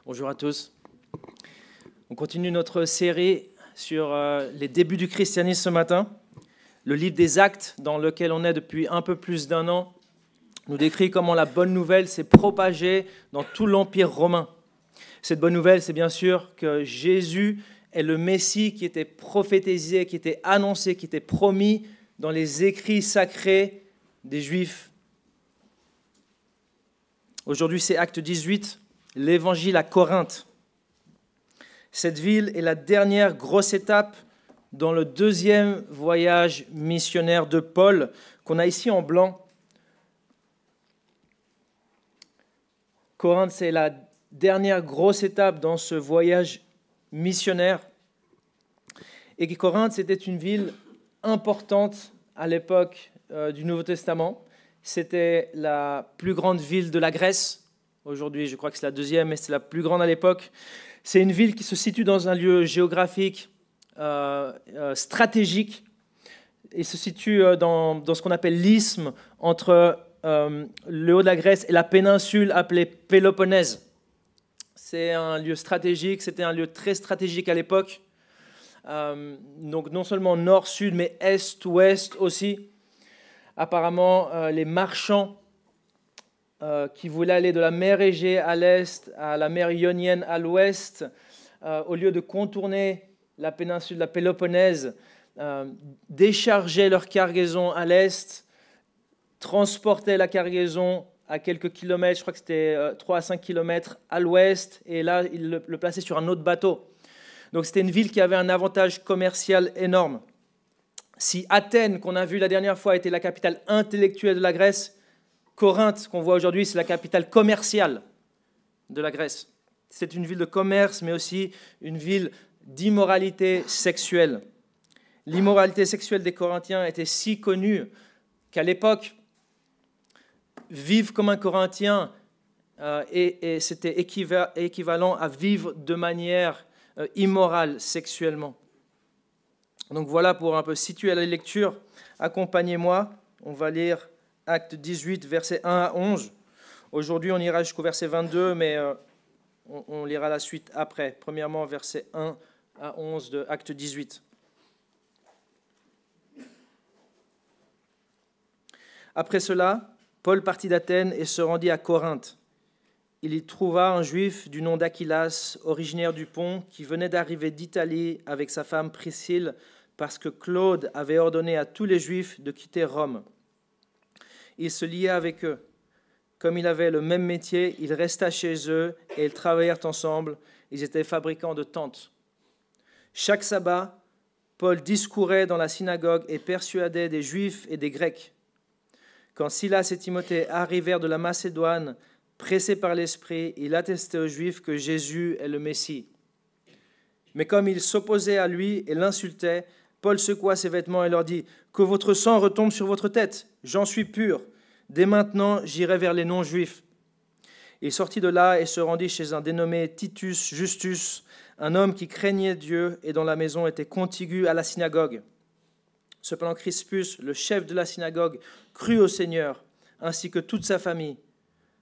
Bonjour à tous. On continue notre série sur les débuts du christianisme ce matin. Le livre des Actes, dans lequel on est depuis un peu plus d'un an, nous décrit comment la bonne nouvelle s'est propagée dans tout l'Empire romain. Cette bonne nouvelle, c'est bien sûr que Jésus est le Messie qui était prophétisé, qui était annoncé, qui était promis dans les écrits sacrés des Juifs. Aujourd'hui, c'est Acte 18, l'évangile à Corinthe. Cette ville est la dernière grosse étape dans le deuxième voyage missionnaire de Paul, qu'on a ici en blanc. Corinthe, c'est la dernière grosse étape dans ce voyage missionnaire. Et Corinthe, c'était une ville importante à l'époque du Nouveau Testament. C'était la plus grande ville de la Grèce. Aujourd'hui, je crois que c'est la deuxième, mais c'est la plus grande à l'époque. C'est une ville qui se situe dans un lieu géographique stratégique. Il se situe dans ce qu'on appelle l'isthme entre le haut de la Grèce et la péninsule appelée Péloponnèse. C'est un lieu stratégique, c'était un lieu très stratégique à l'époque. Donc non seulement nord-sud, mais est-ouest aussi. Apparemment, les marchands qui voulaient aller de la mer Égée à l'est à la mer Ionienne à l'ouest, au lieu de contourner la péninsule de la Péloponnèse, déchargeaient leur cargaison à l'est, transportaient la cargaison à quelques kilomètres, je crois que c'était 3 à 5 kilomètres à l'ouest, et là, ils le plaçaient sur un autre bateau. Donc c'était une ville qui avait un avantage commercial énorme. Si Athènes, qu'on a vu la dernière fois, était la capitale intellectuelle de la Grèce, Corinthe, qu'on voit aujourd'hui, c'est la capitale commerciale de la Grèce. C'est une ville de commerce, mais aussi une ville d'immoralité sexuelle. L'immoralité sexuelle des Corinthiens était si connue qu'à l'époque, vivre comme un Corinthien, et c'était équivalent à vivre de manière immorale sexuellement. Donc voilà pour un peu situer la lecture. Accompagnez-moi, on va lire Acte 18, versets 1 à 11. Aujourd'hui, on ira jusqu'au verset 22, mais on lira la suite après. Premièrement, versets 1 à 11 de Acte 18. Après cela, Paul partit d'Athènes et se rendit à Corinthe. Il y trouva un juif du nom d'Aquilas, originaire du Pont, qui venait d'arriver d'Italie avec sa femme Priscille, parce que Claude avait ordonné à tous les Juifs de quitter Rome. Il se lia avec eux. Comme il avait le même métier, il resta chez eux et ils travaillèrent ensemble. Ils étaient fabricants de tentes. Chaque sabbat, Paul discourait dans la synagogue et persuadait des Juifs et des Grecs. Quand Silas et Timothée arrivèrent de la Macédoine, pressés par l'Esprit, il attestait aux Juifs que Jésus est le Messie. Mais comme ils s'opposaient à lui et l'insultaient, Paul secoua ses vêtements et leur dit « Que votre sang retombe sur votre tête, j'en suis pur. Dès maintenant, j'irai vers les non-juifs. » Il sortit de là et se rendit chez un dénommé Titus Justus, un homme qui craignait Dieu et dont la maison était contiguë à la synagogue. Cependant Crispus, le chef de la synagogue, crut au Seigneur, ainsi que toute sa famille.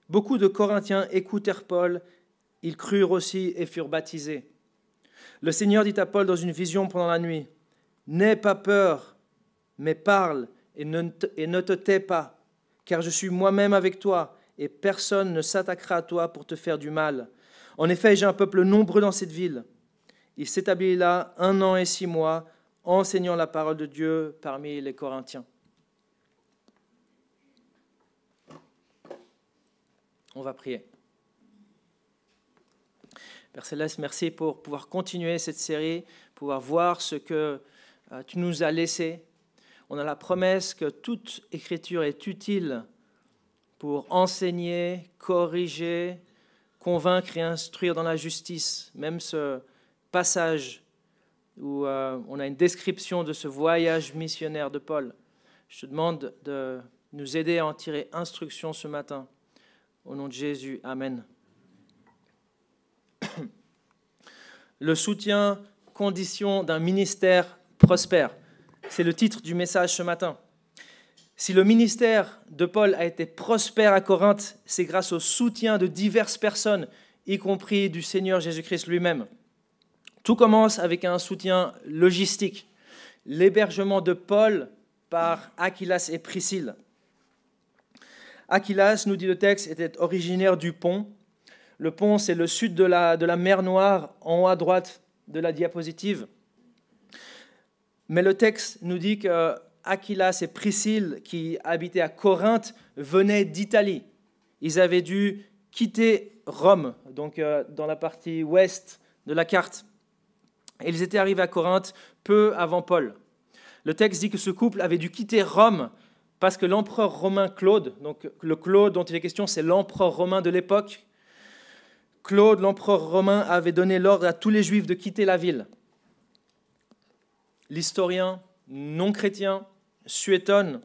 Beaucoup de Corinthiens écoutèrent Paul, ils crurent aussi et furent baptisés. Le Seigneur dit à Paul dans une vision pendant la nuit, « N'aie pas peur, mais parle et ne te tais pas, car je suis moi-même avec toi, et personne ne s'attaquera à toi pour te faire du mal. En effet, j'ai un peuple nombreux dans cette ville. » Il s'établit là 1 an et 6 mois, enseignant la parole de Dieu parmi les Corinthiens. On va prier. Père Céleste, merci pour pouvoir continuer cette série, pouvoir voir ce que tu nous as laissé. On a la promesse que toute écriture est utile pour enseigner, corriger, convaincre et instruire dans la justice. Même ce passage où on a une description de ce voyage missionnaire de Paul. Je te demande de nous aider à en tirer instruction ce matin. Au nom de Jésus, Amen. Le soutien, condition d'un ministère prospère. C'est le titre du message ce matin. Si le ministère de Paul a été prospère à Corinthe, c'est grâce au soutien de diverses personnes y compris du Seigneur Jésus-Christ lui-même. Tout commence avec un soutien logistique, l'hébergement de Paul par Aquilas et Priscille. Aquilas, nous dit le texte, était originaire du Pont. Le Pont, c'est le sud de la mer Noire, en haut à droite de la diapositive. Mais le texte nous dit que Aquilas et Priscille, qui habitaient à Corinthe, venaient d'Italie. Ils avaient dû quitter Rome, donc dans la partie ouest de la carte. Et ils étaient arrivés à Corinthe peu avant Paul. Le texte dit que ce couple avait dû quitter Rome parce que l'empereur romain Claude, donc le Claude dont il est question, c'est l'empereur romain de l'époque. Claude, l'empereur romain, avait donné l'ordre à tous les Juifs de quitter la ville. L'historien non chrétien Suétone,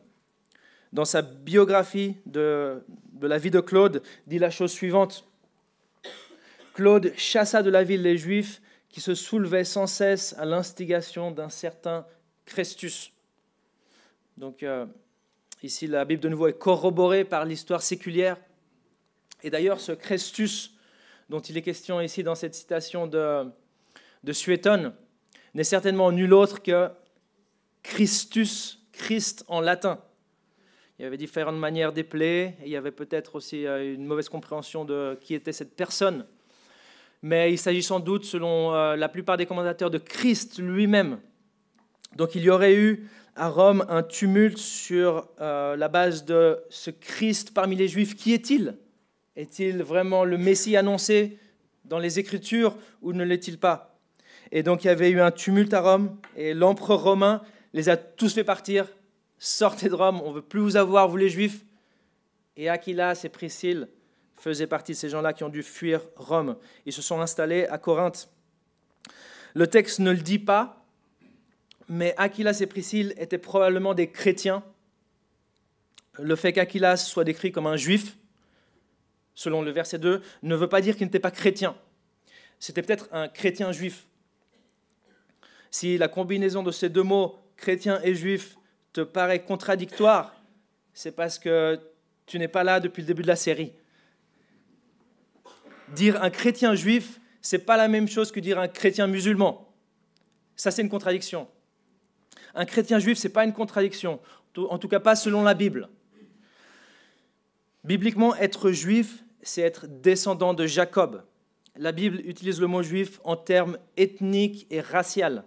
dans sa biographie de la vie de Claude, dit la chose suivante. Claude chassa de la ville les Juifs qui se soulevaient sans cesse à l'instigation d'un certain Chrestus. Donc ici, la Bible de nouveau est corroborée par l'histoire séculière. Et d'ailleurs, ce Chrestus, dont il est question ici dans cette citation de Suétone, n'est certainement nul autre que Christus, Christ en latin. Il y avait différentes manières d'épeler, et il y avait peut-être aussi une mauvaise compréhension de qui était cette personne. Mais il s'agit sans doute, selon la plupart des commentateurs, de Christ lui-même. Donc il y aurait eu à Rome un tumulte sur la base de ce Christ parmi les Juifs. Qui est-il ? Est-il vraiment le Messie annoncé dans les Écritures ou ne l'est-il pas ? Et donc il y avait eu un tumulte à Rome, et l'empereur romain les a tous fait partir. Sortez de Rome, on ne veut plus vous avoir, vous les Juifs. Et Aquilas et Priscille faisaient partie de ces gens-là qui ont dû fuir Rome. Ils se sont installés à Corinthe. Le texte ne le dit pas, mais Aquilas et Priscille étaient probablement des chrétiens. Le fait qu'Aquilas soit décrit comme un juif, selon le verset 2, ne veut pas dire qu'il n'était pas chrétien. C'était peut-être un chrétien juif. Si la combinaison de ces deux mots, chrétien et juif, te paraît contradictoire, c'est parce que tu n'es pas là depuis le début de la série. Dire un chrétien juif, ce n'est pas la même chose que dire un chrétien musulman. Ça, c'est une contradiction. Un chrétien juif, ce n'est pas une contradiction, en tout cas pas selon la Bible. Bibliquement, être juif, c'est être descendant de Jacob. La Bible utilise le mot juif en termes ethniques et raciaux.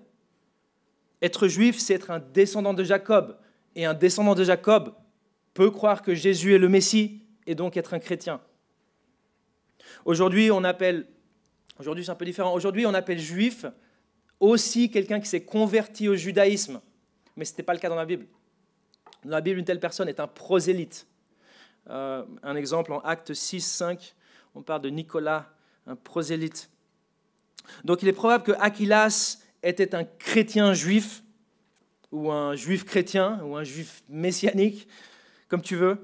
Être juif, c'est être un descendant de Jacob. Et un descendant de Jacob peut croire que Jésus est le Messie et donc être un chrétien. Aujourd'hui, c'est un peu différent. Aujourd'hui, on appelle juif aussi quelqu'un qui s'est converti au judaïsme. Mais ce n'était pas le cas dans la Bible. Dans la Bible, une telle personne est un prosélyte. Un exemple en Actes 6, 5, on parle de Nicolas, un prosélyte. Donc il est probable que Aquilas était un chrétien juif, ou un juif chrétien, ou un juif messianique, comme tu veux,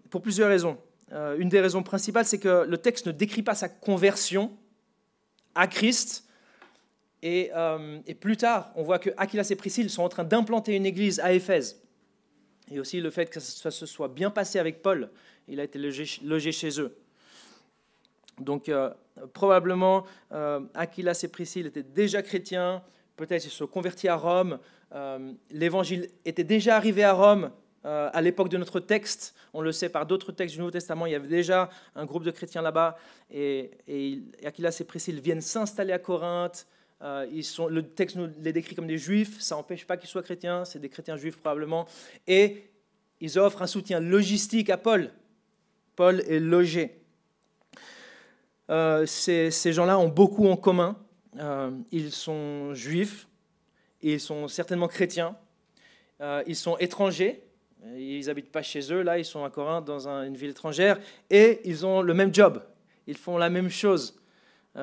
pour plusieurs raisons. Une des raisons principales, c'est que le texte ne décrit pas sa conversion à Christ. Et plus tard, on voit que Aquilas et Priscille sont en train d'implanter une église à Éphèse. Et aussi le fait que ça se soit bien passé avec Paul. Il a été logé chez eux. Donc, probablement, Aquilas et Priscille étaient déjà chrétiens. Peut-être ils se sont convertis à Rome. L'évangile était déjà arrivé à Rome à l'époque de notre texte. On le sait par d'autres textes du Nouveau Testament. Il y avait déjà un groupe de chrétiens là-bas. Et Aquilas et Priscille viennent s'installer à Corinthe. Le texte nous les décrit comme des juifs, ça n'empêche pas qu'ils soient chrétiens, c'est des chrétiens juifs probablement, et ils offrent un soutien logistique à Paul. Paul est logé. Ces gens-là ont beaucoup en commun. Ils sont juifs, ils sont certainement chrétiens, ils sont étrangers, ils n'habitent pas chez eux, là ils sont à Corinthe dans une ville étrangère, et ils ont le même job, ils font la même chose,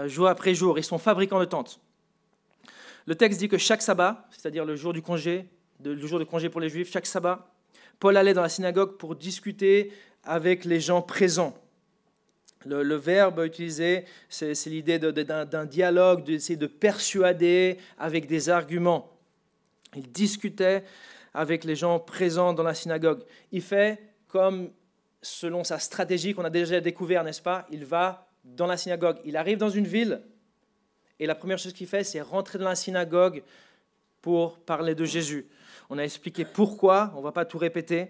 jour après jour, ils sont fabricants de tentes. Le texte dit que chaque sabbat, c'est-à-dire le jour de congé pour les Juifs, chaque sabbat, Paul allait dans la synagogue pour discuter avec les gens présents. Le verbe utilisé, c'est l'idée d'un dialogue, d'essayer de persuader avec des arguments. Il discutait avec les gens présents dans la synagogue. Il fait comme selon sa stratégie qu'on a déjà découvert, n'est-ce pas ? Il va dans la synagogue. Il arrive dans une ville et la première chose qu'il fait, c'est rentrer dans la synagogue pour parler de Jésus. On a expliqué pourquoi, on ne va pas tout répéter,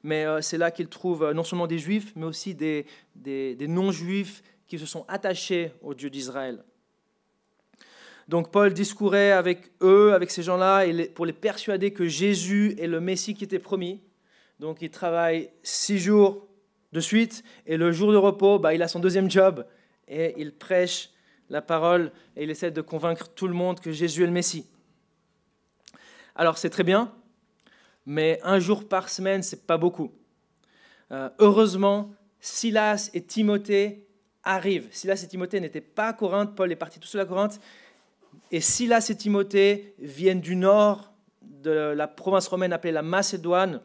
mais c'est là qu'il trouve non seulement des Juifs, mais aussi des non-Juifs qui se sont attachés au Dieu d'Israël. Donc Paul discourait avec eux, avec ces gens-là, pour les persuader que Jésus est le Messie qui était promis. Donc il travaille 6 jours de suite, et le jour de repos, il a son deuxième job, et il prêche la parole, et il essaie de convaincre tout le monde que Jésus est le Messie. Alors c'est très bien, mais 1 jour par semaine, ce n'est pas beaucoup. Heureusement, Silas et Timothée arrivent. Silas et Timothée n'étaient pas à Corinthe, Paul est parti tout seul à Corinthe, et Silas et Timothée viennent du nord de la province romaine appelée la Macédoine,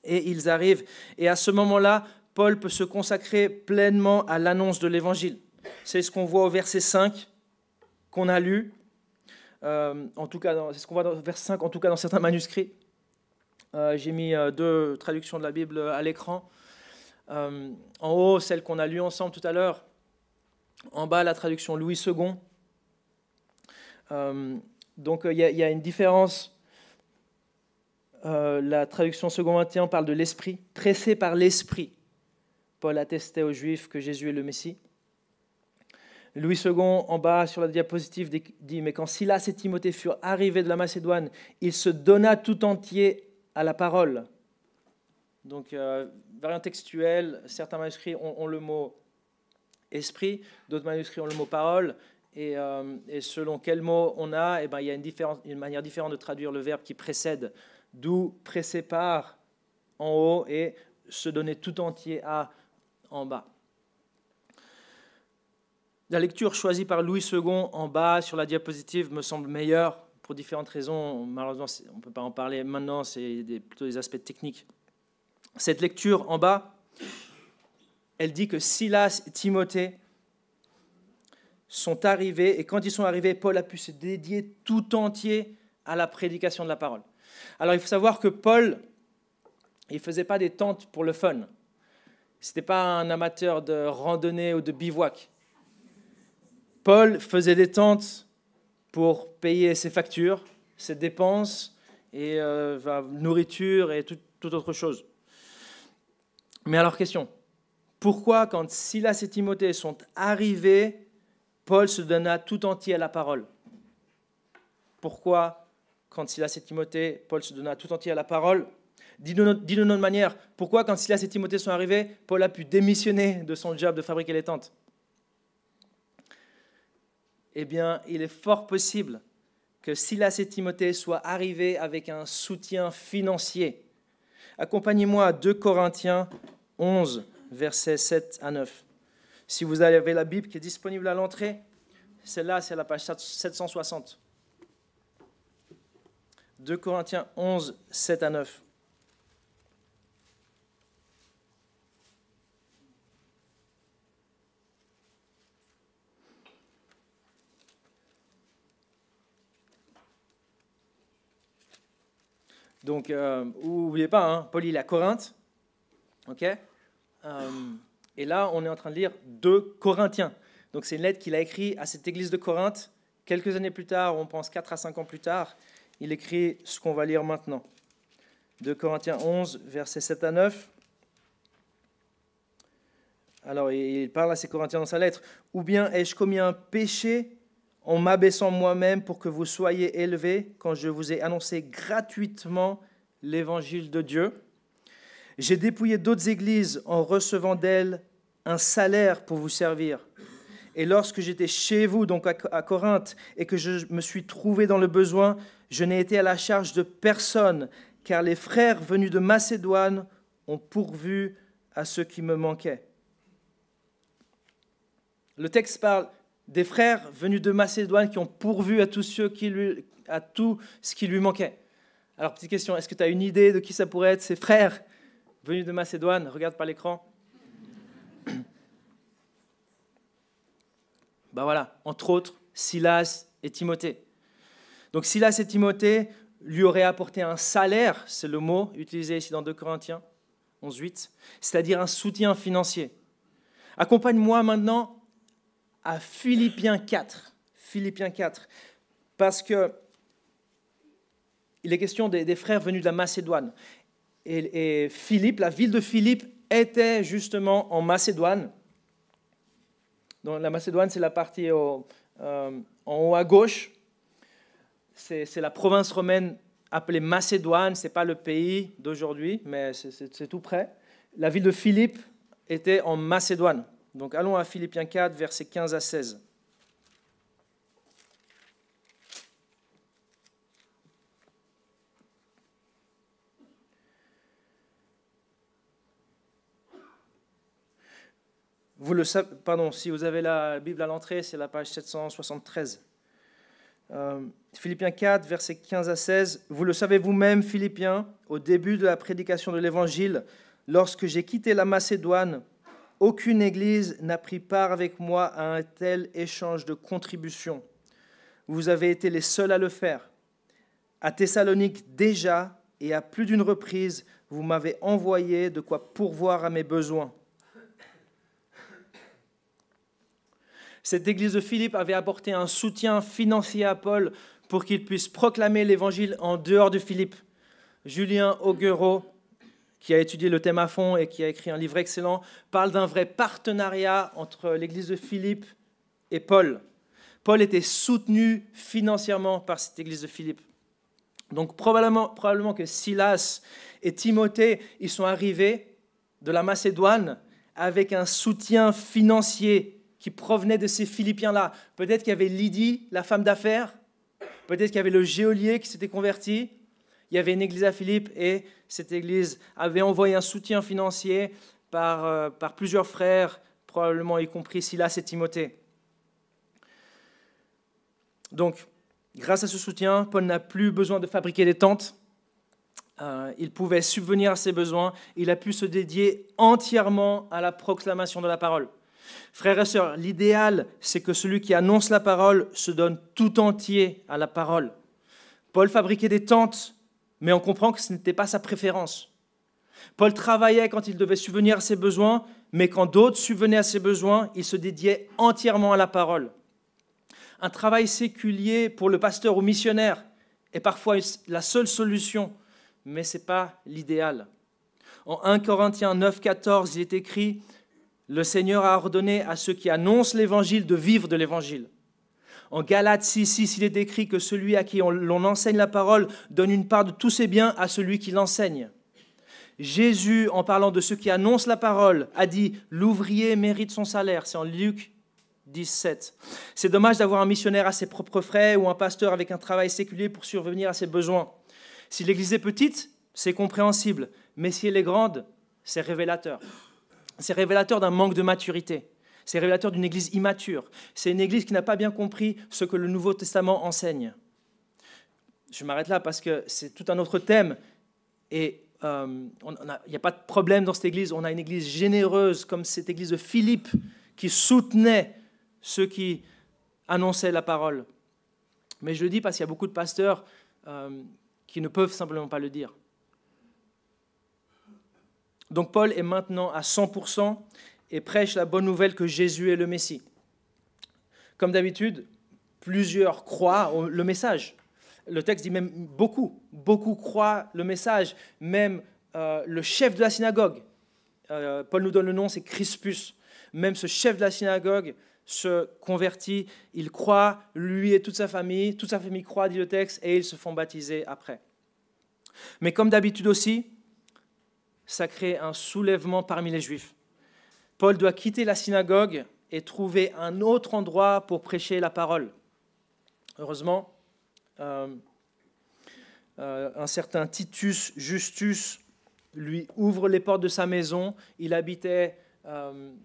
et ils arrivent. Et à ce moment-là, Paul peut se consacrer pleinement à l'annonce de l'Évangile. C'est ce qu'on voit au verset 5 qu'on a lu. En tout cas, c'est ce qu'on voit dans verset 5, en tout cas dans certains manuscrits. J'ai mis 2 traductions de la Bible à l'écran. En haut, celle qu'on a lue ensemble tout à l'heure. En bas, la traduction Louis II. Donc, il y a une différence. La traduction second 21 parle de l'Esprit. Pressé par l'Esprit, Paul attestait aux Juifs que Jésus est le Messie. Louis II, en bas sur la diapositive, dit « Mais quand Silas et Timothée furent arrivés de la Macédoine, il se donna tout entier à la parole. » Donc, variant textuelle, certains manuscrits ont le mot « esprit », d'autres manuscrits ont le mot « parole ». Et selon quel mot on a, il y a une manière différente de traduire le verbe qui précède, d'où pressé par en haut et se donner tout entier à en bas. La lecture choisie par Louis II en bas sur la diapositive me semble meilleure pour différentes raisons. Malheureusement, on ne peut pas en parler maintenant, c'est plutôt des aspects techniques. Cette lecture en bas, elle dit que Silas et Timothée sont arrivés, et quand ils sont arrivés, Paul a pu se dédier tout entier à la prédication de la parole. Alors il faut savoir que Paul, il ne faisait pas des tentes pour le fun. Ce n'était pas un amateur de randonnée ou de bivouac. Paul faisait des tentes pour payer ses factures, ses dépenses, et nourriture et toute autre chose. Mais alors question, pourquoi quand Silas et Timothée sont arrivés, Paul se donna tout entier à la parole? Pourquoi, quand Silas et Timothée, Paul se donna tout entier à la parole? Dis-le d'une autre manière. Pourquoi, quand Silas et Timothée sont arrivés, Paul a pu démissionner de son job de fabriquer les tentes? Eh bien, il est fort possible que Silas et Timothée soient arrivés avec un soutien financier. Accompagnez-moi à 2 Corinthiens 11, versets 7 à 9. Si vous avez la Bible qui est disponible à l'entrée, celle-là, c'est à la page 760. 2 Corinthiens 11, 7 à 9. Donc, n'oubliez pas, Paul il est à Corinthe. Ok. Et là, on est en train de lire 2 Corinthiens. Donc, c'est une lettre qu'il a écrite à cette église de Corinthe. Quelques années plus tard, on pense 4 à 5 ans plus tard, il écrit ce qu'on va lire maintenant. 2 Corinthiens 11, versets 7 à 9. Alors, il parle à ces Corinthiens dans sa lettre. « Ou bien ai-je commis un péché en m'abaissant moi-même pour que vous soyez élevés quand je vous ai annoncé gratuitement l'évangile de Dieu ? J'ai dépouillé d'autres églises en recevant d'elles un salaire pour vous servir. Et lorsque j'étais chez vous, donc à Corinthe, et que je me suis trouvé dans le besoin, je n'ai été à la charge de personne, car les frères venus de Macédoine ont pourvu à ce qui me manquait. » Le texte parle des frères venus de Macédoine qui ont pourvu à tout ce qui lui manquait. Alors, petite question, est-ce que tu as une idée de qui ça pourrait être, ces frères venus de Macédoine? Regarde par l'écran. Voilà, entre autres, Silas et Timothée. Donc, Silas et Timothée lui auraient apporté un salaire, c'est le mot utilisé ici dans 2 Corinthiens 11, 8, c'est-à-dire un soutien financier. Accompagne-moi maintenant à Philippiens 4. Philippiens 4. Parce que il est question des frères venus de la Macédoine. Et Philippe, la ville de Philippe, était justement en Macédoine. Donc, la Macédoine, c'est la partie en haut à gauche. C'est la province romaine appelée Macédoine. Ce n'est pas le pays d'aujourd'hui, mais c'est tout près. La ville de Philippe était en Macédoine. Donc allons à Philippiens 4, versets 15 à 16. Vous le savez, pardon, si vous avez la Bible à l'entrée, c'est la page 773. Philippiens 4, versets 15 à 16. Vous le savez vous-même, Philippiens, au début de la prédication de l'Évangile, lorsque j'ai quitté la Macédoine, aucune église n'a pris part avec moi à un tel échange de contributions. Vous avez été les seuls à le faire. À Thessalonique déjà, et à plus d'une reprise, vous m'avez envoyé de quoi pourvoir à mes besoins. Cette église de Philippe avait apporté un soutien financier à Paul pour qu'il puisse proclamer l'évangile en dehors de Philippe. Julien Augureau, qui a étudié le thème à fond et qui a écrit un livre excellent, parle d'un vrai partenariat entre l'église de Philippe et Paul. Paul était soutenu financièrement par cette église de Philippe. Donc probablement que Silas et Timothée, ils sont arrivés de la Macédoine avec un soutien financier qui provenait de ces Philippiens-là. Peut-être qu'il y avait Lydie, la femme d'affaires, peut-être qu'il y avait le geôlier qui s'était converti. Il y avait une église à Philippe et cette église avait envoyé un soutien financier par plusieurs frères, probablement y compris Silas et Timothée. Donc, grâce à ce soutien, Paul n'a plus besoin de fabriquer des tentes. Il pouvait subvenir à ses besoins. Il a pu se dédier entièrement à la proclamation de la parole. Frères et sœurs, l'idéal, c'est que celui qui annonce la parole se donne tout entier à la parole. Paul fabriquait des tentes, mais on comprend que ce n'était pas sa préférence. Paul travaillait quand il devait subvenir à ses besoins, mais quand d'autres subvenaient à ses besoins, il se dédiait entièrement à la parole. Un travail séculier pour le pasteur ou missionnaire est parfois la seule solution, mais ce n'est pas l'idéal. En 1 Corinthiens 9, 14, il est écrit « Le Seigneur a ordonné à ceux qui annoncent l'Évangile de vivre de l'Évangile ». En Galates 6, il est écrit que celui à qui l'on enseigne la parole donne une part de tous ses biens à celui qui l'enseigne. Jésus, en parlant de ceux qui annoncent la parole, a dit « L'ouvrier mérite son salaire ». C'est en Luc 17. C'est dommage d'avoir un missionnaire à ses propres frais ou un pasteur avec un travail séculier pour survenir à ses besoins. Si l'église est petite, c'est compréhensible, mais si elle est grande, c'est révélateur. C'est révélateur d'un manque de maturité. C'est révélateur d'une église immature. C'est une église qui n'a pas bien compris ce que le Nouveau Testament enseigne. Je m'arrête là parce que c'est tout un autre thème. Et il n'y a pas de problème dans cette église. On a une église généreuse comme cette église de Philippe qui soutenait ceux qui annonçaient la parole. Mais je le dis parce qu'il y a beaucoup de pasteurs qui ne peuvent simplement pas le dire. Donc Paul est maintenant à 100% et prêche la bonne nouvelle que Jésus est le Messie. Comme d'habitude, plusieurs croient le message. Le texte dit même beaucoup croient le message, même le chef de la synagogue. Paul nous donne le nom, c'est Crispus. Même ce chef de la synagogue se convertit, il croit, lui et toute sa famille croit, dit le texte, et ils se font baptiser après. Mais comme d'habitude aussi, ça crée un soulèvement parmi les Juifs. Paul doit quitter la synagogue et trouver un autre endroit pour prêcher la parole. Heureusement, un certain Titus Justus lui ouvre les portes de sa maison. Il habitait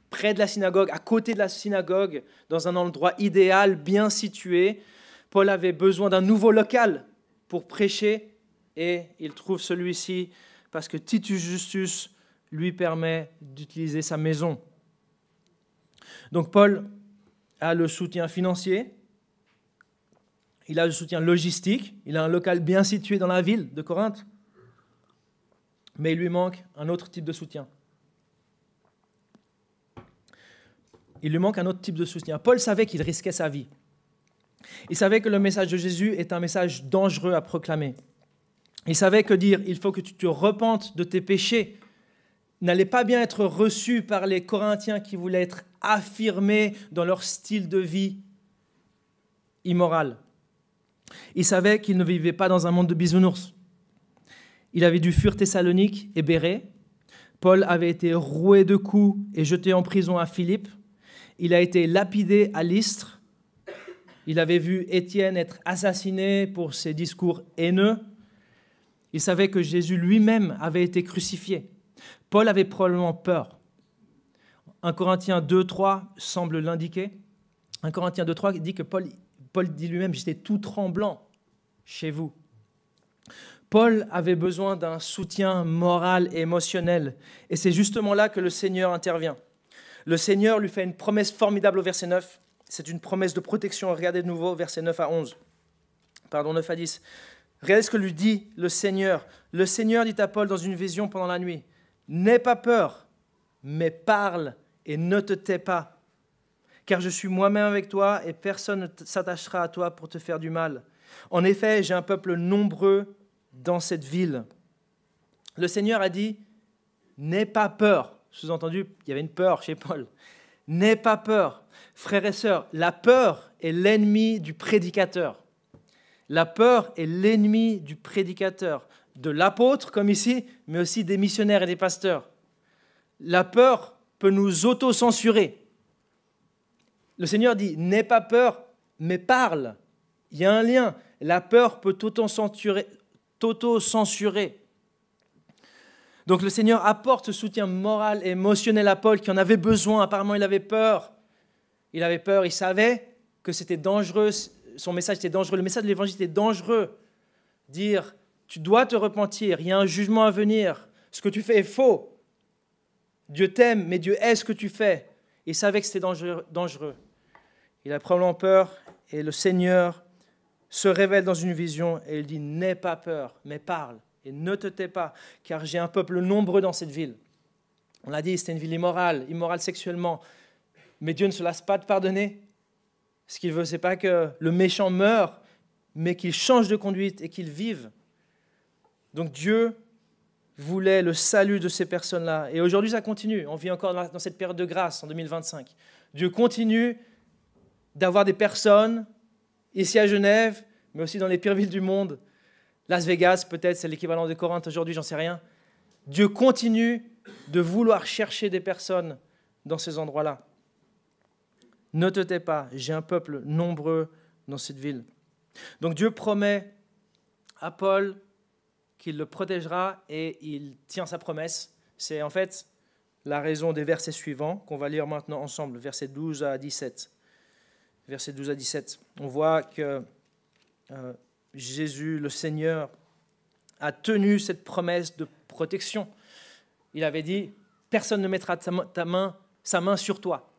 près de la synagogue, à côté de la synagogue, dans un endroit idéal, bien situé. Paul avait besoin d'un nouveau local pour prêcher et il trouve celui-ci parce que Titus Justus lui permet d'utiliser sa maison. Donc Paul a le soutien financier, il a le soutien logistique, il a un local bien situé dans la ville de Corinthe, mais il lui manque un autre type de soutien. Il lui manque un autre type de soutien. Paul savait qu'il risquait sa vie. Il savait que le message de Jésus est un message dangereux à proclamer. Il savait que dire « il faut que tu te repentes de tes péchés » n'allait pas bien être reçu par les Corinthiens qui voulaient être affirmés dans leur style de vie immoral. Il savait qu'il ne vivait pas dans un monde de bisounours. Il avait dû fuir Thessalonique et Bérée. Paul avait été roué de coups et jeté en prison à Philippe. Il a été lapidé à Lystre. Il avait vu Étienne être assassiné pour ses discours haineux. Il savait que Jésus lui-même avait été crucifié. Paul avait probablement peur. 1 Corinthiens 2,3 semble l'indiquer. 1 Corinthiens 2,3 dit que Paul dit lui-même « J'étais tout tremblant chez vous ». Paul avait besoin d'un soutien moral et émotionnel. Et c'est justement là que le Seigneur intervient. Le Seigneur lui fait une promesse formidable au verset 9. C'est une promesse de protection. Regardez de nouveau, versets 9 à 11. Pardon, 9 à 10. Regardez ce que lui dit le Seigneur. Le Seigneur dit à Paul dans une vision pendant la nuit, « N'aie pas peur, mais parle et ne te tais pas. Car je suis moi-même avec toi et personne ne s'attachera à toi pour te faire du mal. En effet, j'ai un peuple nombreux dans cette ville. » Le Seigneur a dit, « N'aie pas peur. » Sous-entendu, il y avait une peur chez Paul. « N'aie pas peur. » Frères et sœurs, la peur est l'ennemi du prédicateur. La peur est l'ennemi du prédicateur, de l'apôtre comme ici, mais aussi des missionnaires et des pasteurs. La peur peut nous auto-censurer. Le Seigneur dit, n'aie pas peur, mais parle. Il y a un lien. La peur peut t'auto-censurer. Donc le Seigneur apporte ce soutien moral et émotionnel à Paul qui en avait besoin. Apparemment, il avait peur. Il savait que c'était dangereux. Son message était dangereux. Le message de l'Évangile était dangereux. Dire, tu dois te repentir, il y a un jugement à venir. Ce que tu fais est faux. Dieu t'aime, mais Dieu hait ce que tu fais. Il savait que c'était dangereux. Il a probablement peur et le Seigneur se révèle dans une vision et il dit, n'aie pas peur, mais parle et ne te tais pas, car j'ai un peuple nombreux dans cette ville. On l'a dit, c'était une ville immorale sexuellement, mais Dieu ne se lasse pas de pardonner. Ce qu'il veut, ce n'est pas que le méchant meure, mais qu'il change de conduite et qu'il vive. Donc Dieu voulait le salut de ces personnes-là. Et aujourd'hui, ça continue. On vit encore dans cette période de grâce en 2025. Dieu continue d'avoir des personnes ici à Genève, mais aussi dans les pires villes du monde. Las Vegas, peut-être, c'est l'équivalent de Corinthe aujourd'hui, j'en sais rien. Dieu continue de vouloir chercher des personnes dans ces endroits-là. Ne te tais pas, j'ai un peuple nombreux dans cette ville. Donc Dieu promet à Paul qu'il le protégera et il tient sa promesse. C'est en fait la raison des versets suivants qu'on va lire maintenant ensemble, versets 12 à 17. Versets 12 à 17. On voit que Jésus, le Seigneur, a tenu cette promesse de protection. Il avait dit, personne ne mettra sa main sur toi.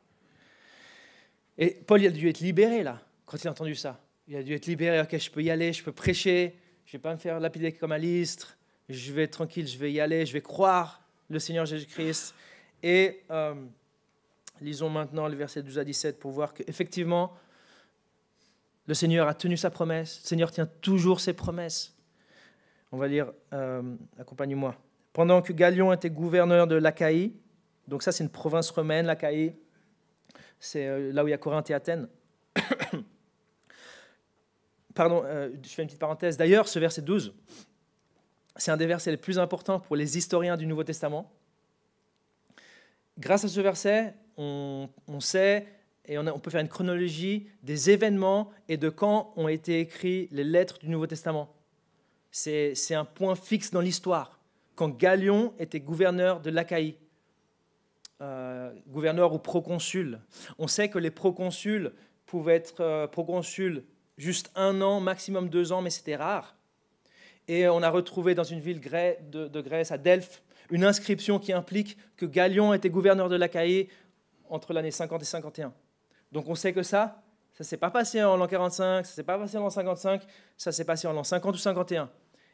Et Paul, il a dû être libéré là, quand il a entendu ça. Il a dû être libéré, ok, je peux y aller, je peux prêcher, je ne vais pas me faire lapider comme à Lystre, je vais être tranquille, je vais y aller, je vais croire le Seigneur Jésus-Christ. Et lisons maintenant le verset 12 à 17 pour voir qu'effectivement, le Seigneur a tenu sa promesse, le Seigneur tient toujours ses promesses. On va lire, accompagne-moi. Pendant que Galion était gouverneur de l'Achaïe, donc ça c'est une province romaine, l'Achaïe, c'est là où il y a Corinthe et Athènes. Pardon, je fais une petite parenthèse. D'ailleurs, ce verset 12, c'est un des versets les plus importants pour les historiens du Nouveau Testament. Grâce à ce verset, on sait et on peut faire une chronologie des événements et de quand ont été écrites les lettres du Nouveau Testament. C'est un point fixe dans l'histoire, quand Galion était gouverneur de l'Achaïe. Gouverneur ou proconsul. On sait que les proconsuls pouvaient être proconsuls juste 1 an, maximum 2 ans, mais c'était rare. Et on a retrouvé dans une ville de Grèce, à Delphes, une inscription qui implique que Galion était gouverneur de l'Achaïe entre l'année 50 et 51. Donc on sait que ça ne s'est pas passé en l'an 45, ça ne s'est pas passé en l'an 55, ça s'est passé en l'an 50 ou 51.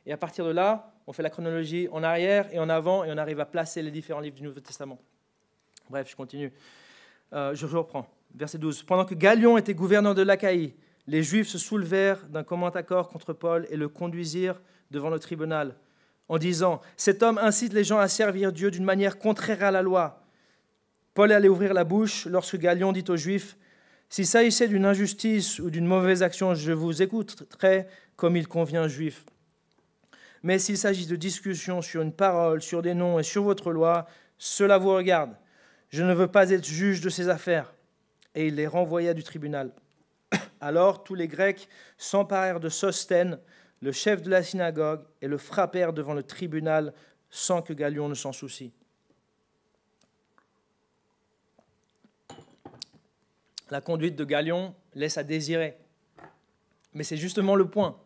Et à partir de là, on fait la chronologie en arrière et en avant, et on arrive à placer les différents livres du Nouveau Testament. Bref, je continue. Je reprends, verset 12. Pendant que Galion était gouverneur de l'Achaïe, les Juifs se soulevèrent d'un commun accord contre Paul et le conduisirent devant le tribunal, en disant « Cet homme incite les gens à servir Dieu d'une manière contraire à la loi. » Paul allait ouvrir la bouche lorsque Galion dit aux Juifs « S'il s'agissait d'une injustice ou d'une mauvaise action, je vous écouterai comme il convient aux Juifs. Mais s'il s'agit de discussions sur une parole, sur des noms et sur votre loi, cela vous regarde. Je ne veux pas être juge de ces affaires. » Et il les renvoya du tribunal. Alors tous les Grecs s'emparèrent de Sosthène, le chef de la synagogue, et le frappèrent devant le tribunal sans que Galion ne s'en soucie. La conduite de Galion laisse à désirer. Mais c'est justement le point.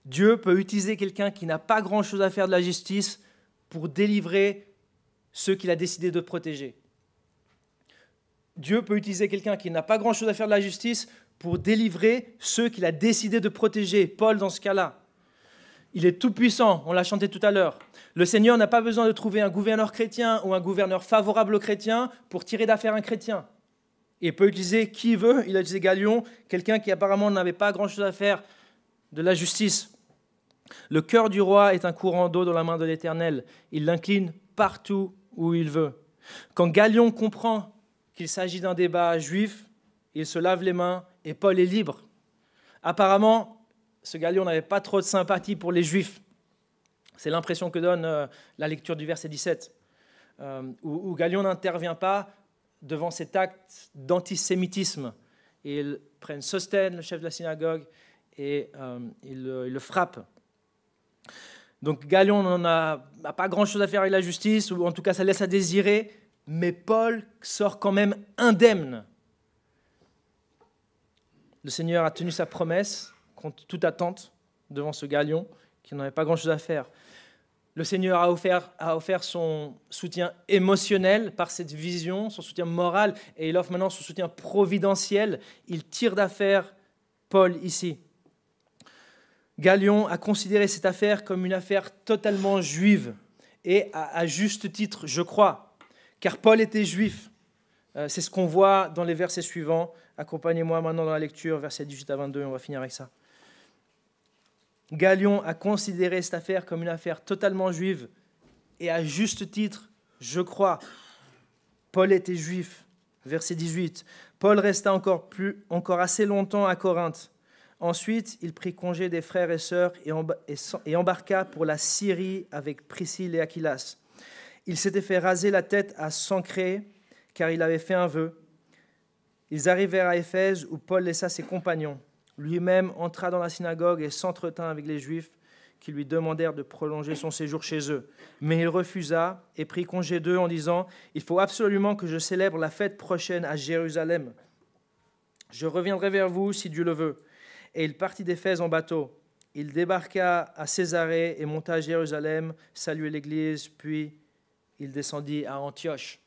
Dieu peut utiliser quelqu'un qui n'a pas grand-chose à faire de la justice pour délivrer ceux qu'il a décidé de protéger. Dieu peut utiliser quelqu'un qui n'a pas grand-chose à faire de la justice pour délivrer ceux qu'il a décidé de protéger. Paul, dans ce cas-là, il est tout-puissant, on l'a chanté tout à l'heure. Le Seigneur n'a pas besoin de trouver un gouverneur chrétien ou un gouverneur favorable aux chrétiens pour tirer d'affaire un chrétien. Il peut utiliser qui il veut. Il a utilisé Galion, quelqu'un qui apparemment n'avait pas grand-chose à faire de la justice. Le cœur du roi est un courant d'eau dans la main de l'Éternel. Il l'incline partout où il veut. Quand Galion comprend qu'il s'agit d'un débat juif, il se lave les mains et Paul est libre. Apparemment, ce Galion n'avait pas trop de sympathie pour les Juifs. C'est l'impression que donne la lecture du verset 17, où Galion n'intervient pas devant cet acte d'antisémitisme. Et ils prennent Sosthène, le chef de la synagogue, et ils le frappent. Donc Galion n'a pas grand-chose à faire avec la justice, ou en tout cas ça laisse à désirer, mais Paul sort quand même indemne. Le Seigneur a tenu sa promesse contre toute attente devant ce Galion qui n'en avait pas grand-chose à faire. Le Seigneur a offert son soutien émotionnel par cette vision, son soutien moral, et il offre maintenant son soutien providentiel. Il tire d'affaire Paul ici. Galion a considéré cette affaire comme une affaire totalement juive, et à juste titre, je crois, car Paul était juif. C'est ce qu'on voit dans les versets suivants. Accompagnez-moi maintenant dans la lecture, versets 18 à 22, et on va finir avec ça. Galion a considéré cette affaire comme une affaire totalement juive, et à juste titre, je crois. Paul était juif. Verset 18. Paul resta encore assez longtemps à Corinthe. Ensuite, il prit congé des frères et sœurs et embarqua pour la Syrie avec Priscille et Aquilas. Il s'était fait raser la tête à Sancrée, car il avait fait un vœu. Ils arrivèrent à Éphèse, où Paul laissa ses compagnons. Lui-même entra dans la synagogue et s'entretint avec les Juifs qui lui demandèrent de prolonger son séjour chez eux. Mais il refusa et prit congé d'eux en disant « Il faut absolument que je célèbre la fête prochaine à Jérusalem. Je reviendrai vers vous si Dieu le veut. » Et il partit d'Éphèse en bateau. Il débarqua à Césarée et monta à Jérusalem, saluait l'Église, puis il descendit à Antioche.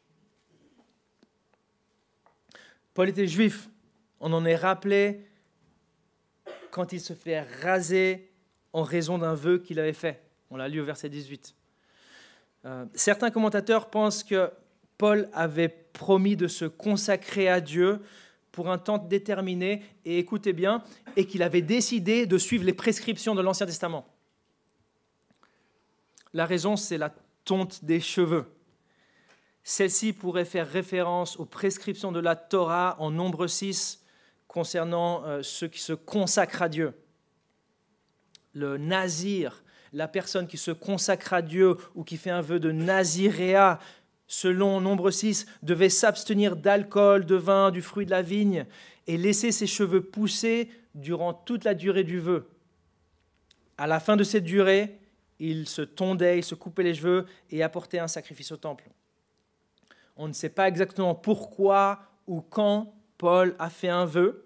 Paul était juif. On en est rappelé quand il se fait raser en raison d'un vœu qu'il avait fait. On l'a lu au verset 18. Certains commentateurs pensent que Paul avait promis de se consacrer à Dieu pour un temps déterminé, et écoutez bien, et qu'il avait décidé de suivre les prescriptions de l'Ancien Testament. La raison, c'est la tonte des cheveux. Celle-ci pourrait faire référence aux prescriptions de la Torah en Nombre 6 concernant ceux qui se consacrent à Dieu. Le nazir, la personne qui se consacre à Dieu ou qui fait un vœu de naziréa, selon Nombre 6, devait s'abstenir d'alcool, de vin, du fruit de la vigne et laisser ses cheveux pousser durant toute la durée du vœu. À la fin de cette durée, il se tondait, il se coupait les cheveux et apportait un sacrifice au temple. On ne sait pas exactement pourquoi ou quand Paul a fait un vœu.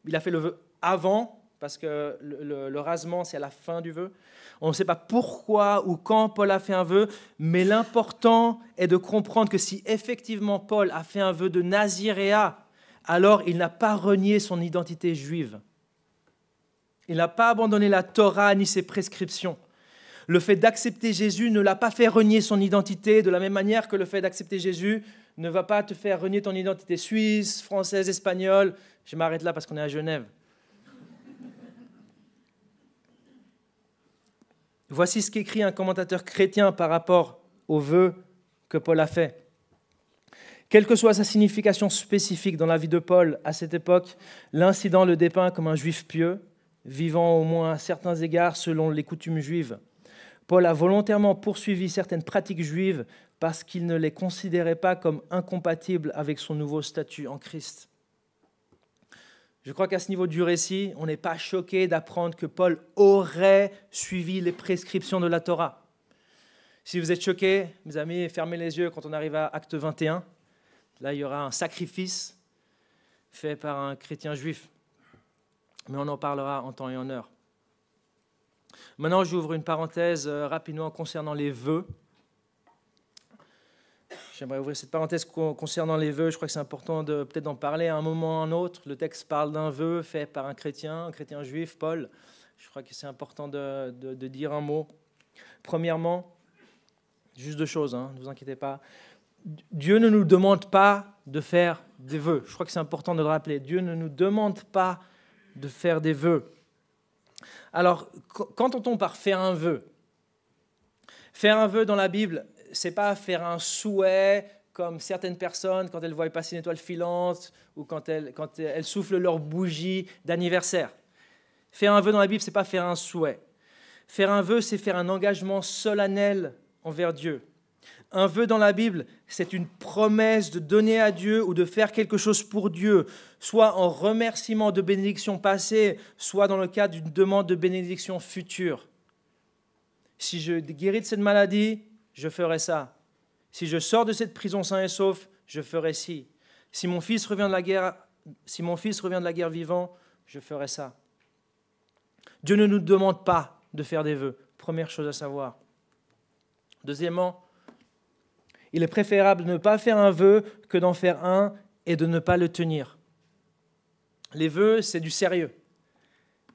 Il a fait le vœu avant, parce que le rasement, c'est à la fin du vœu. On ne sait pas pourquoi ou quand Paul a fait un vœu, mais l'important est de comprendre que si effectivement Paul a fait un vœu de naziréa, alors il n'a pas renié son identité juive. Il n'a pas abandonné la Torah ni ses prescriptions. Le fait d'accepter Jésus ne l'a pas fait renier son identité, de la même manière que le fait d'accepter Jésus ne va pas te faire renier ton identité suisse, française, espagnole. Je m'arrête là parce qu'on est à Genève. Voici ce qu'écrit un commentateur chrétien par rapport aux vœux que Paul a fait. Quelle que soit sa signification spécifique dans la vie de Paul à cette époque, l'incident le dépeint comme un juif pieux, vivant au moins à certains égards selon les coutumes juives. Paul a volontairement poursuivi certaines pratiques juives parce qu'il ne les considérait pas comme incompatibles avec son nouveau statut en Christ. Je crois qu'à ce niveau du récit, on n'est pas choqué d'apprendre que Paul aurait suivi les prescriptions de la Torah. Si vous êtes choqués, mes amis, fermez les yeux quand on arrive à Acte 21. Là, il y aura un sacrifice fait par un chrétien juif. Mais on en parlera en temps et en heure. Maintenant, j'ouvre une parenthèse rapidement concernant les vœux. J'aimerais ouvrir cette parenthèse concernant les vœux. Je crois que c'est important peut-être d'en parler à un moment ou à un autre. Le texte parle d'un vœu fait par un chrétien juif, Paul. Je crois que c'est important de dire un mot. Premièrement, juste deux choses, ne vous inquiétez pas. Dieu ne nous demande pas de faire des vœux. Je crois que c'est important de le rappeler. Dieu ne nous demande pas de faire des vœux. Alors, qu'entend-on par faire un vœu? Faire un vœu dans la Bible, c'est pas faire un souhait comme certaines personnes quand elles voient passer une étoile filante ou quand elles soufflent leur bougie d'anniversaire. Faire un vœu dans la Bible, c'est pas faire un souhait. Faire un vœu, c'est faire un engagement solennel envers Dieu. Un vœu dans la Bible, c'est une promesse de donner à Dieu ou de faire quelque chose pour Dieu, soit en remerciement de bénédictions passées, soit dans le cadre d'une demande de bénédiction future. Si je guéris de cette maladie, je ferai ça. Si je sors de cette prison sain et sauf, je ferai ci. Si mon fils revient de la guerre vivant, je ferai ça. Dieu ne nous demande pas de faire des vœux. Première chose à savoir. Deuxièmement, il est préférable de ne pas faire un vœu que d'en faire un et de ne pas le tenir. Les vœux, c'est du sérieux.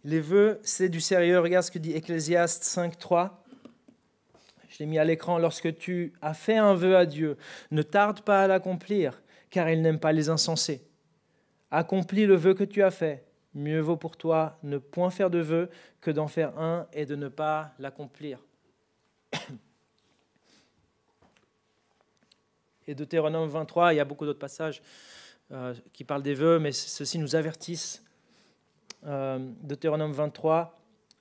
Les vœux, c'est du sérieux. Regarde ce que dit Ecclésiaste 5.3. Je l'ai mis à l'écran. Lorsque tu as fait un vœu à Dieu, ne tarde pas à l'accomplir, car il n'aime pas les insensés. Accomplis le vœu que tu as fait. Mieux vaut pour toi ne point faire de vœu que d'en faire un et de ne pas l'accomplir. Et Deutéronome 23, il y a beaucoup d'autres passages qui parlent des vœux, mais ceux-ci nous avertissent. Deutéronome 23,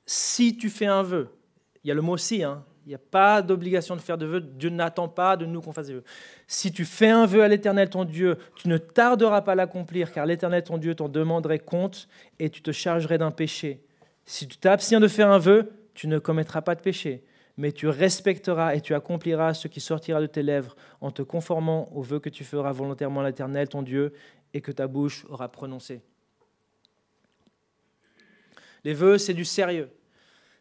si tu fais un vœu, il y a le mot si, il n'y a pas d'obligation de faire de vœux, Dieu n'attend pas de nous qu'on fasse des vœux. Si tu fais un vœu à l'Éternel ton Dieu, tu ne tarderas pas à l'accomplir, car l'Éternel ton Dieu t'en demanderait compte et tu te chargerais d'un péché. Si tu t'abstiens de faire un vœu, tu ne commettras pas de péché, mais tu respecteras et tu accompliras ce qui sortira de tes lèvres en te conformant au vœu que tu feras volontairement à l'Éternel, ton Dieu, et que ta bouche aura prononcé. Les vœux, c'est du sérieux.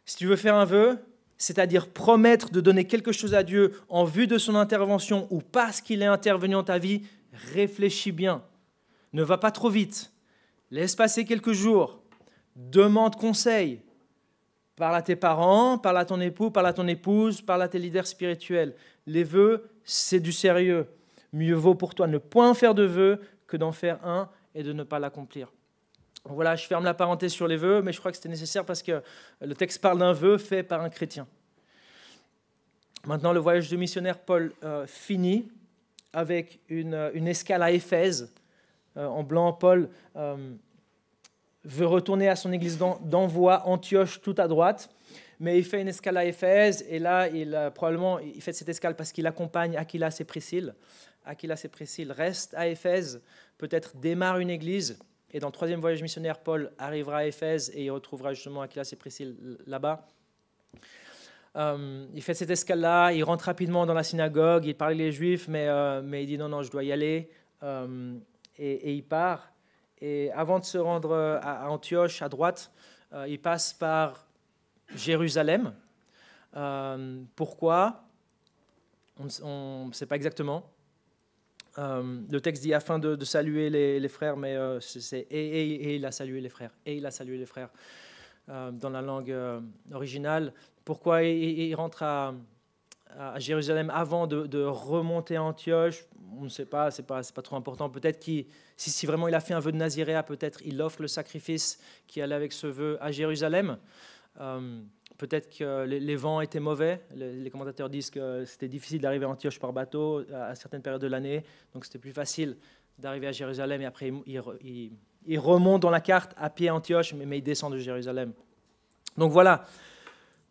Si tu veux faire un vœu, c'est-à-dire promettre de donner quelque chose à Dieu en vue de son intervention ou parce qu'il est intervenu dans ta vie, réfléchis bien. Ne va pas trop vite. Laisse passer quelques jours. Demande conseil. Parle à tes parents, parle à ton époux, parle à ton épouse, parle à tes leaders spirituels. Les vœux, c'est du sérieux. Mieux vaut pour toi ne point faire de vœux que d'en faire un et de ne pas l'accomplir. Voilà, je ferme la parenthèse sur les vœux, mais je crois que c'était nécessaire parce que le texte parle d'un vœu fait par un chrétien. Maintenant, le voyage de missionnaire Paul finit avec une escale à Éphèse. En blanc, Paul veut retourner à son église d'envoi, Antioche, tout à droite, mais il fait une escale à Éphèse, et là, il fait cette escale parce qu'il accompagne Aquilas et Priscille. Aquilas et Priscille restent à Éphèse, peut-être démarre une église, et dans le troisième voyage missionnaire, Paul arrivera à Éphèse et il retrouvera justement Aquilas et Priscille là-bas. Il fait cette escale-là, il rentre rapidement dans la synagogue, il parle avec les Juifs, mais il dit non, je dois y aller, et il part. Et avant de se rendre à Antioche, à droite, il passe par Jérusalem. Pourquoi? On ne sait pas exactement. Le texte dit afin de saluer les frères, mais c'est et il a salué les frères. Et il a salué les frères dans la langue originale. Pourquoi il rentre à Jérusalem avant de remonter à Antioche. On ne sait pas, c'est pas trop important. Peut-être si vraiment il a fait un vœu de Naziréa, peut-être il offre le sacrifice qui allait avec ce vœu à Jérusalem. Peut-être que les vents étaient mauvais. Les commentateurs disent que c'était difficile d'arriver à Antioche par bateau à certaines périodes de l'année. Donc c'était plus facile d'arriver à Jérusalem. Et après, il remonte dans la carte à pied à Antioche, mais il descend de Jérusalem. Donc voilà,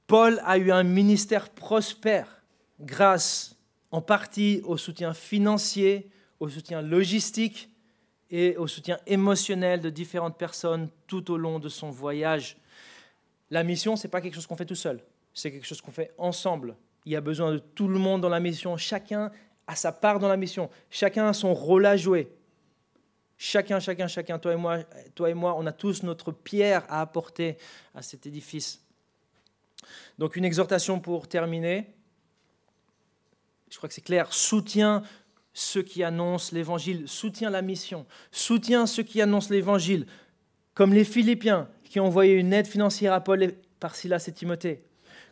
Paul a eu un ministère prospère grâce en partie au soutien financier, au soutien logistique et au soutien émotionnel de différentes personnes tout au long de son voyage. La mission, ce n'est pas quelque chose qu'on fait tout seul, c'est quelque chose qu'on fait ensemble. Il y a besoin de tout le monde dans la mission, chacun a sa part dans la mission, chacun a son rôle à jouer. Chacun, toi et moi, on a tous notre pierre à apporter à cet édifice. Donc une exhortation pour terminer, je crois que c'est clair, soutiens ceux qui annoncent l'évangile, soutiens la mission, soutiens ceux qui annoncent l'évangile, comme les Philippiens qui ont envoyé une aide financière à Paul par Silas et Timothée,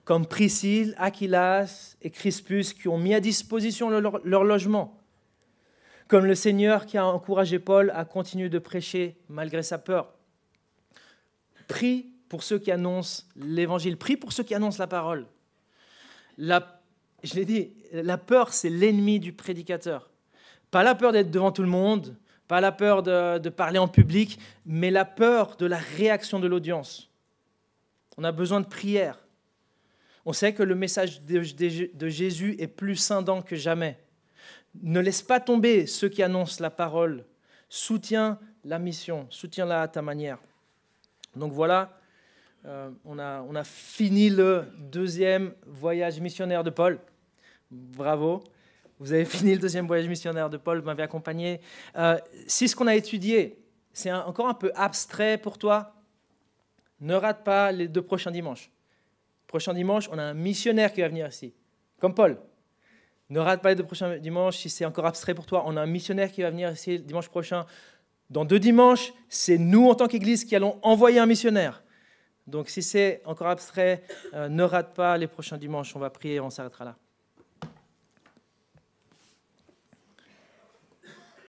comme Priscille, Aquilas et Crispus qui ont mis à disposition leur logement, comme le Seigneur qui a encouragé Paul à continuer de prêcher malgré sa peur. Prie pour ceux qui annoncent l'évangile, prie pour ceux qui annoncent la parole. Je l'ai dit, la peur, c'est l'ennemi du prédicateur. Pas la peur d'être devant tout le monde, pas la peur de parler en public, mais la peur de la réaction de l'audience. On a besoin de prière. On sait que le message de Jésus est plus scindant que jamais. Ne laisse pas tomber ceux qui annoncent la parole. Soutiens la mission, soutiens-la à ta manière. Donc voilà, on a fini le deuxième voyage missionnaire de Paul. Bravo, vous avez fini le deuxième voyage missionnaire de Paul, vous m'avez accompagné. Si ce qu'on a étudié, c'est encore un peu abstrait pour toi, ne rate pas les 2 prochains dimanches. Prochain dimanche, on a un missionnaire qui va venir ici, comme Paul. Ne rate pas les 2 prochains dimanches, si c'est encore abstrait pour toi, on a un missionnaire qui va venir ici le dimanche prochain. Dans 2 dimanches, c'est nous en tant qu'Église qui allons envoyer un missionnaire. Donc si c'est encore abstrait, ne rate pas les prochains dimanches, on va prier et on s'arrêtera là.